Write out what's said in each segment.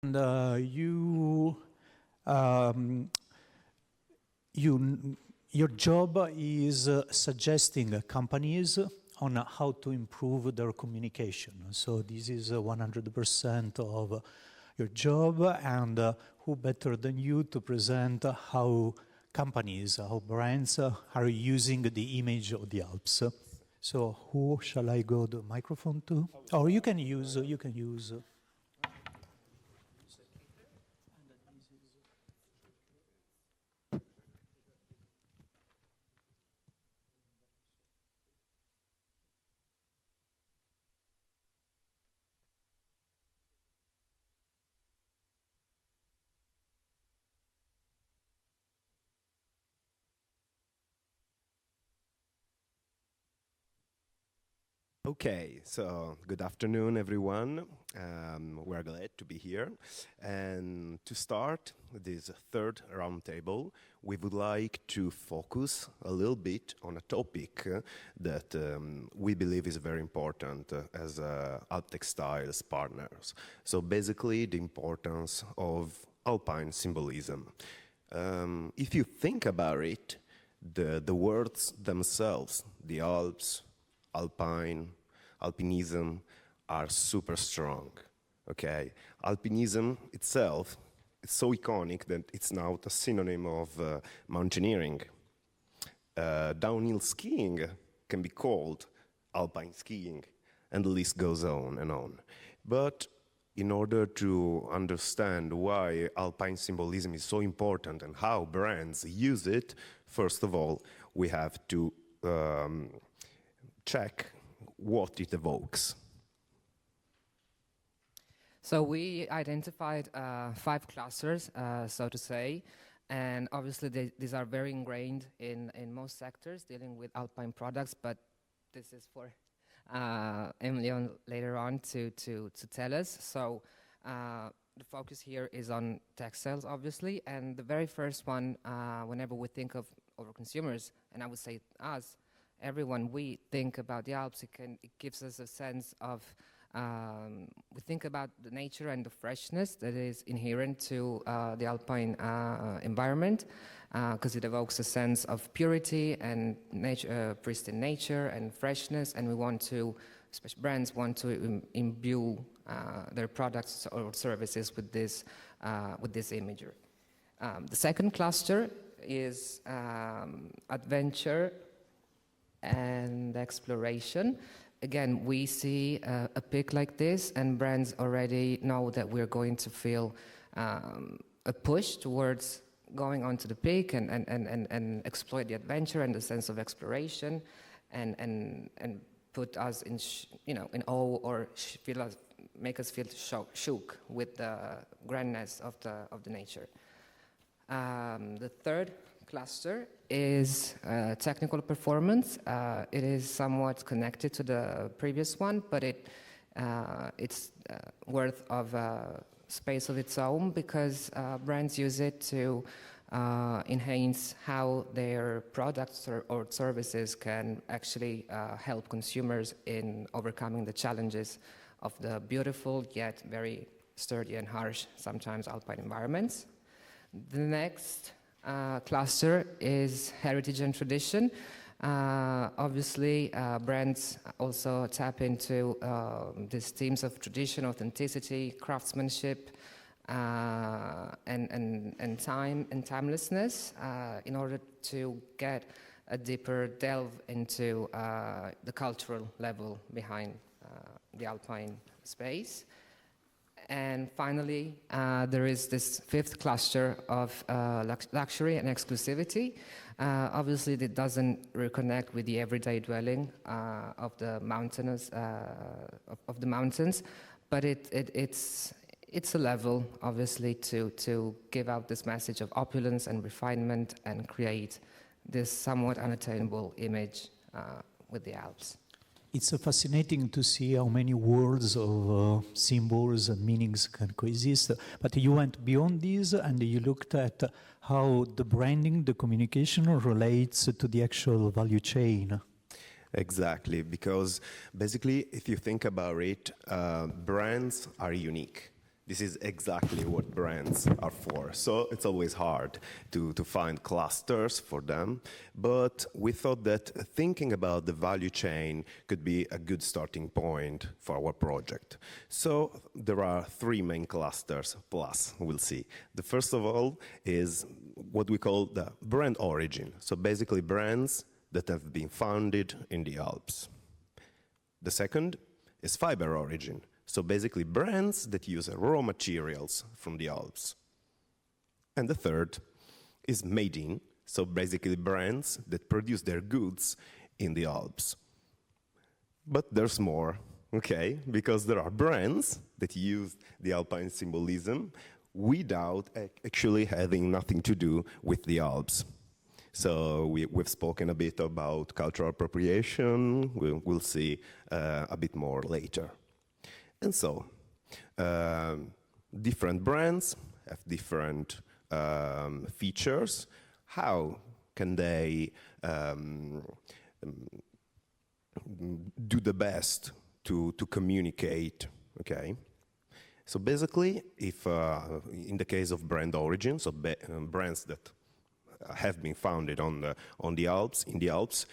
And your job is suggesting companies on how to improve their communication. So this is 100% of your job, and who better than you to present how companies, how brands are using the image of the Alps. So who shall I go the microphone to? Or you can use. Okay, so good afternoon, everyone. We're glad to be here. And to start this third roundtable, we would like to focus a little bit on a topic that we believe is very important as AlpTextyles partners. So basically, the importance of Alpine symbolism. If you think about it, the words themselves, the Alps, Alpine, alpinism are super strong, okay? Alpinism itself is so iconic that it's now a synonym of mountaineering. Downhill skiing can be called alpine skiing, and the list goes on and on. But in order to understand why alpine symbolism is so important and how brands use it, first of all, we have to check what it evokes. So we identified 5 clusters, so to say, and obviously these are very ingrained in most sectors dealing with alpine products, but this is for Emily later on to tell us. So the focus here is on textiles, obviously, and the very first one, whenever we think of our consumers, and I would say us, everyone, we think about the Alps, it gives us a sense of, we think about the nature and the freshness that is inherent to the alpine environment, because it evokes a sense of purity and nature, pristine nature and freshness, and we want to, especially brands want to imbue their products or services with this imagery. The second cluster is adventure and exploration. Again, we see a peak like this, and brands already know that we're going to feel a push towards going onto the peak and exploit the adventure and the sense of exploration, and put us in in awe or make us feel shook with the grandness of the nature. The third cluster is technical performance. It is somewhat connected to the previous one, but it's worth of space of its own, because brands use it to enhance how their products or services can actually help consumers in overcoming the challenges of the beautiful yet very sturdy and harsh, sometimes alpine environments. The next cluster is heritage and tradition. Obviously, brands also tap into these themes of tradition, authenticity, craftsmanship, and time and timelessness in order to get a deeper delve into the cultural level behind the alpine space. And finally, there is this fifth cluster of luxury and exclusivity. Obviously, it doesn't reconnect with the everyday dwelling of the mountains, but it's a level, obviously, to give out this message of opulence and refinement and create this somewhat unattainable image with the Alps. It's fascinating to see how many worlds of symbols and meanings can coexist. But you went beyond this and you looked at how the branding, the communication relates to the actual value chain. Exactly, because basically, if you think about it, brands are unique. This is exactly what brands are for. So it's always hard to find clusters for them. But we thought that thinking about the value chain could be a good starting point for our project. So there are three main clusters, plus we'll see. The first of all is what we call the brand origin. So basically brands that have been founded in the Alps. The second is fiber origin. So basically brands that use raw materials from the Alps. And the third is made in, so basically brands that produce their goods in the Alps. But there's more, okay? Because there are brands that use the Alpine symbolism without actually having nothing to do with the Alps. So we've spoken a bit about cultural appropriation. We'll see a bit more later. And so, different brands have different features. How can they do the best to communicate, okay? So basically, if in the case of brand origin, so brands that have been founded on the Alps, in the Alps,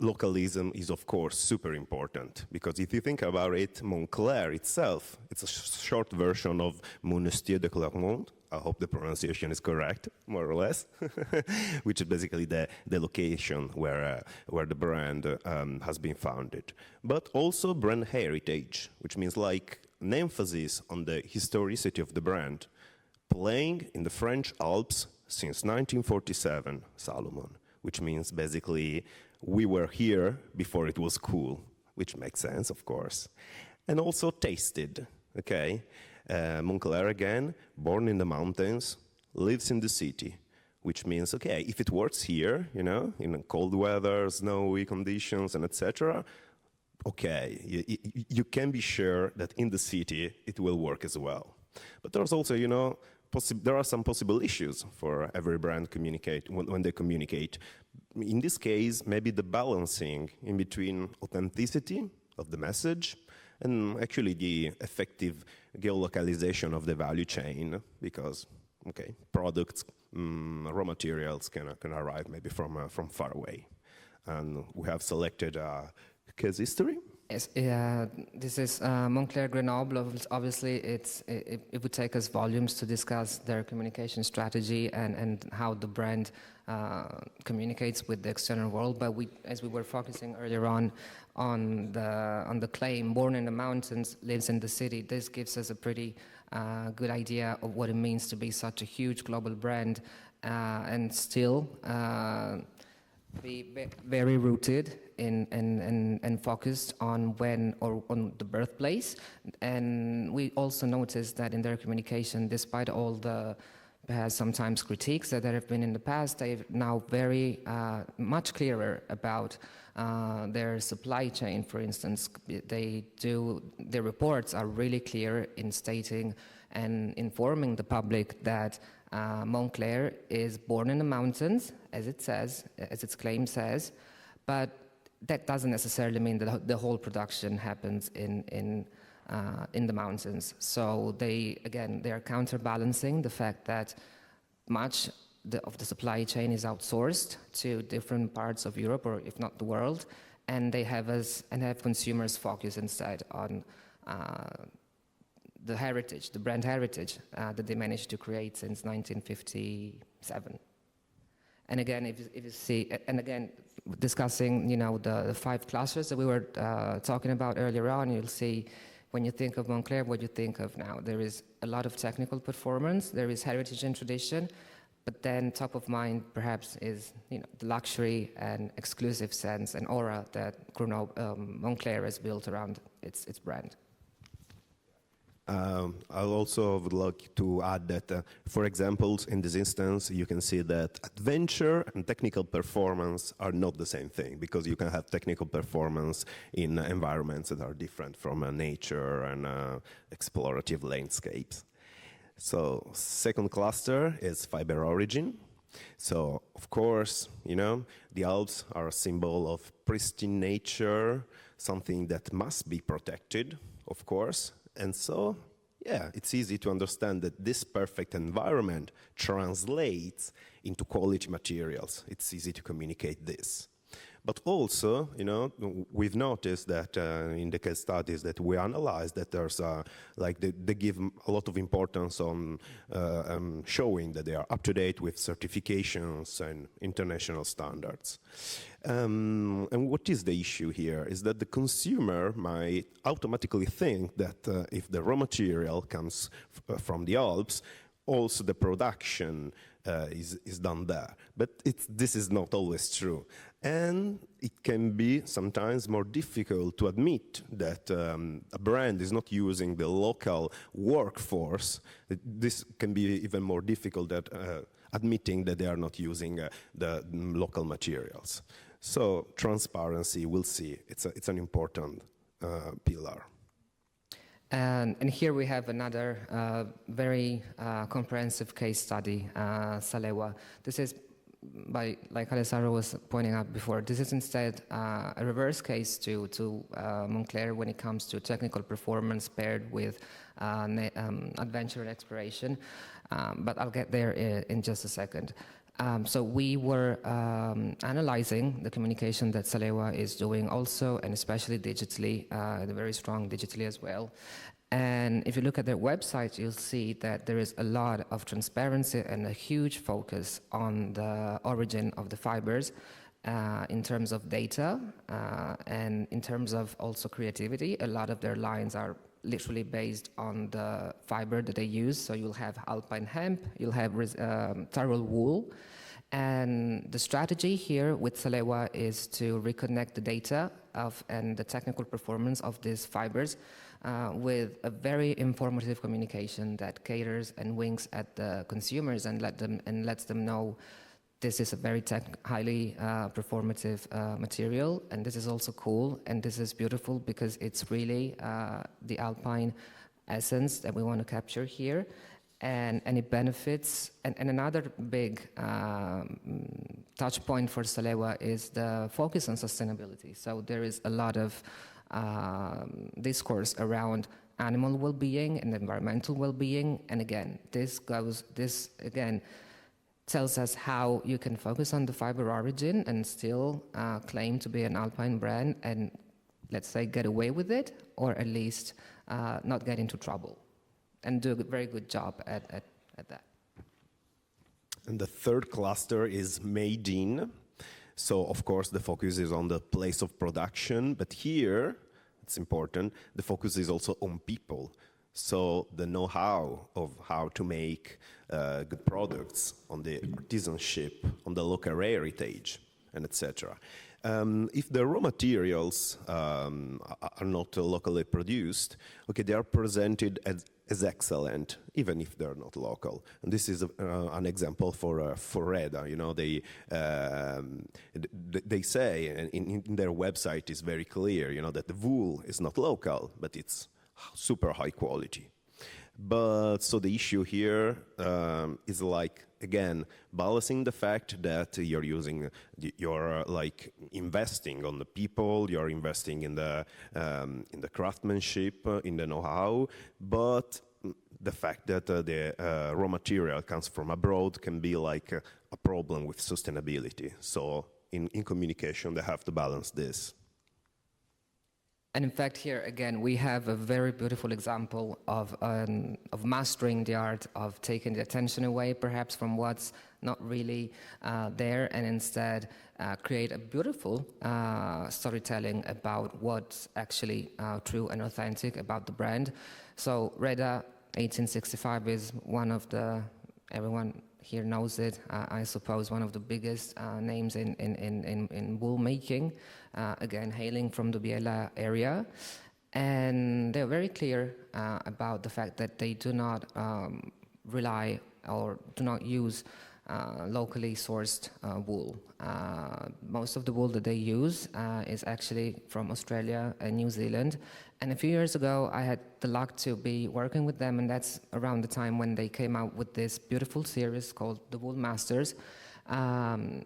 localism is, of course, super important, because if you think about it, Montclair itself, it's a short version of Monestier de Clermont. I hope the pronunciation is correct, more or less, which is basically the location where the brand has been founded. But also brand heritage, which means like an emphasis on the historicity of the brand, playing in the French Alps since 1947, Salomon, which means basically we were here before it was cool, which makes sense, of course. And also tasted, okay? Montclair, again, born in the mountains, lives in the city, which means, okay, if it works here, you know, in cold weather, snowy conditions, and etc., okay, you can be sure that in the city it will work as well. But there's also, you know, there are some possible issues for every brand when they communicate. In this case, maybe the balancing in between authenticity of the message and actually the effective geolocalization of the value chain, because, okay, products, raw materials can arrive maybe from far away. And we have selected a case history. Yes, this is Montclair Grenoble. Obviously, it would take us volumes to discuss their communication strategy and how the brand communicates with the external world. But as we were focusing earlier on the claim, born in the mountains, lives in the city, this gives us a pretty good idea of what it means to be such a huge global brand and still be very rooted and focused on on the birthplace. And we also noticed that in their communication, despite all the perhaps sometimes critiques that there have been in the past, they're now very much clearer about their supply chain, for instance. Their reports are really clear in stating and informing the public that Montclair is born in the mountains, as its claim says, but that doesn't necessarily mean that the whole production happens in the mountains. So they are counterbalancing the fact that much of the supply chain is outsourced to different parts of Europe, or if not the world, and they have consumers focus instead on the brand heritage that they managed to create since 1957. And again, if you see, and again, discussing, you know, the 5 clusters that we were talking about earlier on, you'll see when you think of Montclair, what you think of now. There is a lot of technical performance, there is heritage and tradition, but then top of mind perhaps is, you know, the luxury and exclusive sense and aura that Montclair has built around its brand. I also would like to add that, for example, in this instance, you can see that adventure and technical performance are not the same thing, because you can have technical performance in environments that are different from nature and explorative landscapes. So, second cluster is fiber origin. So, of course, you know, the Alps are a symbol of pristine nature, something that must be protected, of course. And so, yeah, it's easy to understand that this perfect environment translates into quality materials. It's easy to communicate this. But also, you know, we've noticed that in the case studies that we analyzed, that there's like they give a lot of importance on showing that they are up to date with certifications and international standards. And what is the issue here is that the consumer might automatically think that if the raw material comes from the Alps, also the production is done there. But this is not always true. And it can be sometimes more difficult to admit that a brand is not using the local workforce. This can be even more difficult at admitting that they are not using the local materials. So transparency, we'll see, it's an important pillar. And here we have another very comprehensive case study, Salewa. This is, like Alessandro was pointing out before, this is instead a reverse case to Moncler when it comes to technical performance paired with adventure and exploration. But I'll get there in just a second. So we were analyzing the communication that Salewa is doing also, and especially digitally, they're very strong digitally as well. And if you look at their website, you'll see that there is a lot of transparency and a huge focus on the origin of the fibers in terms of data and in terms of also creativity. A lot of their lines are literally based on the fiber that they use. So you'll have Alpine hemp, you'll have Tyrol wool. And the strategy here with Salewa is to reconnect the data and the technical performance of these fibers with a very informative communication that caters and winks at the consumers and lets them know this is a very highly performative material, and this is also cool, and this is beautiful because it's really the Alpine essence that we want to capture here. And it benefits, and another big touch point for Salewa is the focus on sustainability. So there is a lot of discourse around animal well-being and environmental well-being, and again, this again tells us how you can focus on the fiber origin and still claim to be an Alpine brand and, let's say, get away with it, or at least not get into trouble. And do a very good job at that. And the third cluster is made in. So, of course, the focus is on the place of production. But here, it's important, the focus is also on people. So the know-how of how to make good products, on the artisanship, on the local heritage, and etc. If the raw materials are not locally produced, okay, they are presented as excellent, even if they're not local. And this is an example for Reda. You know, they say, and in their website is very clear, you know, that the wool is not local, but it's super high quality. But so the issue here is like, again, balancing the fact that you're like investing on the people, you're investing in the craftsmanship, in the know-how, but the fact that the raw material comes from abroad can be like a problem with sustainability. So in communication, they have to balance this. And in fact, here again, we have a very beautiful example of mastering the art of taking the attention away, perhaps from what's not really there, and instead create a beautiful storytelling about what's actually true and authentic about the brand. So Reda 1865 is one of the, everyone here knows it, I suppose, one of the biggest names in wool making, again, hailing from the Biella area. And they're very clear about the fact that they do not rely or do not use locally sourced wool. Most of the wool that they use is actually from Australia and New Zealand. And a few years ago, I had the luck to be working with them, and that's around the time when they came out with this beautiful series called The Wool Masters. And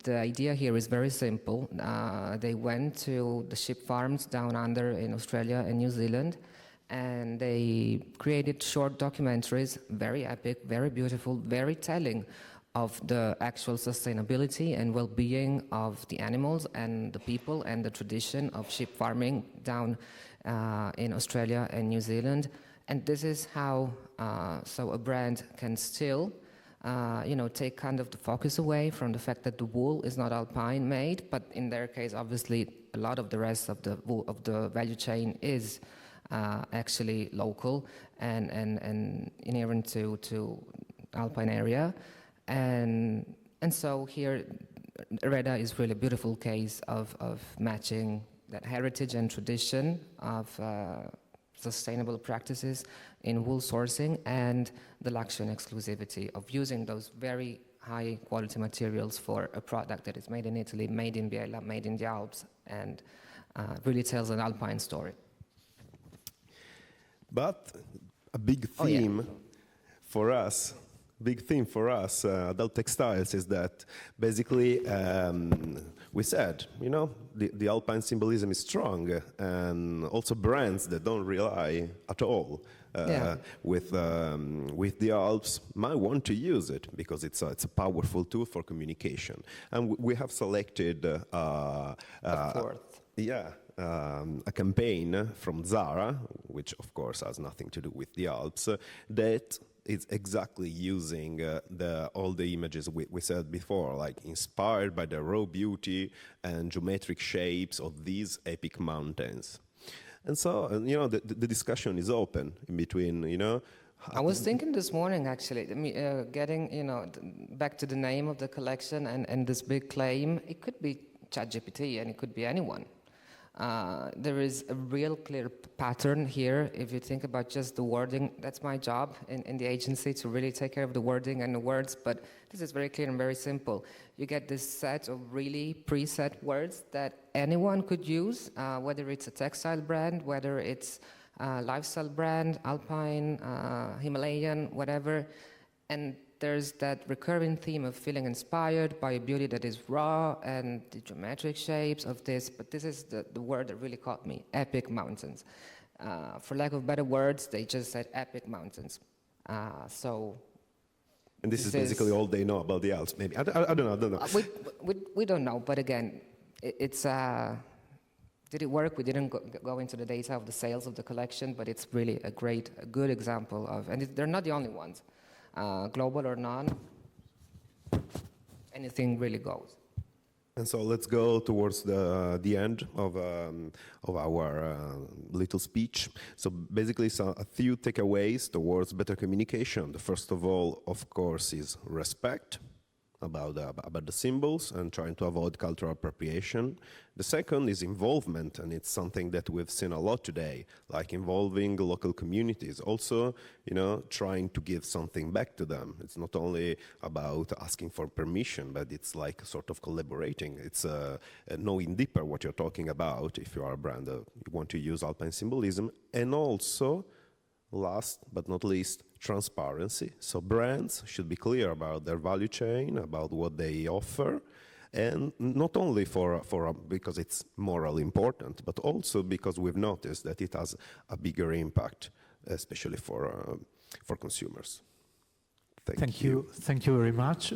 the idea here is very simple. They went to the sheep farms down under in Australia and New Zealand, and they created short documentaries, very epic, very beautiful, very telling of the actual sustainability and well-being of the animals and the people and the tradition of sheep farming down in Australia and New Zealand. And this is how so a brand can still take kind of the focus away from the fact that the wool is not Alpine made, but in their case, obviously, a lot of the rest of the wool of the value chain is actually local and inherent to Alpine area. And so here, Reda is really a beautiful case of matching that heritage and tradition of sustainable practices in wool sourcing and the luxury and exclusivity of using those very high quality materials for a product that is made in Italy, made in Biella, made in the Alps, and really tells an Alpine story. But a big theme for us at AlpTextyles is that basically we said, the Alpine symbolism is strong, and also brands that don't rely at all with the Alps might want to use it because it's a powerful tool for communication. And we have selected a campaign from Zara, which of course has nothing to do with the Alps, that is exactly using all the images we said before, like inspired by the raw beauty and geometric shapes of these epic mountains. And so, the discussion is open in between, I was thinking this morning, actually, getting, back to the name of the collection and this big claim, it could be ChatGPT and it could be anyone. There is a real clear pattern here. If you think about just the wording, that's my job in the agency, to really take care of the wording and the words, but this is very clear and very simple. You get this set of really preset words that anyone could use, whether it's a textile brand, whether it's a lifestyle brand, Alpine, Himalayan, whatever, and there's that recurring theme of feeling inspired by a beauty that is raw and the geometric shapes of this, but this is the word that really caught me, epic mountains. For lack of better words, they just said epic mountains. And this is basically all they know about the Alps, maybe. I don't know. We don't know, but again, it's... did it work? We didn't go into the data of the sales of the collection, but it's really a good example of, and they're not the only ones. Global or none, anything really goes. And so let's go towards the end of our little speech. So basically, a few takeaways towards better communication. The first of all, of course, is respect about the symbols and trying to avoid cultural appropriation. The second is involvement, and it's something that we've seen a lot today, like involving local communities. Also, trying to give something back to them. It's not only about asking for permission, but it's like sort of collaborating. It's knowing deeper what you're talking about if you are a brand you want to use Alpine symbolism. And also, last but not least, transparency. So brands should be clear about their value chain, about what they offer, and not only because it's morally important, but also because we've noticed that it has a bigger impact, especially for consumers. Thank you. Thank you very much.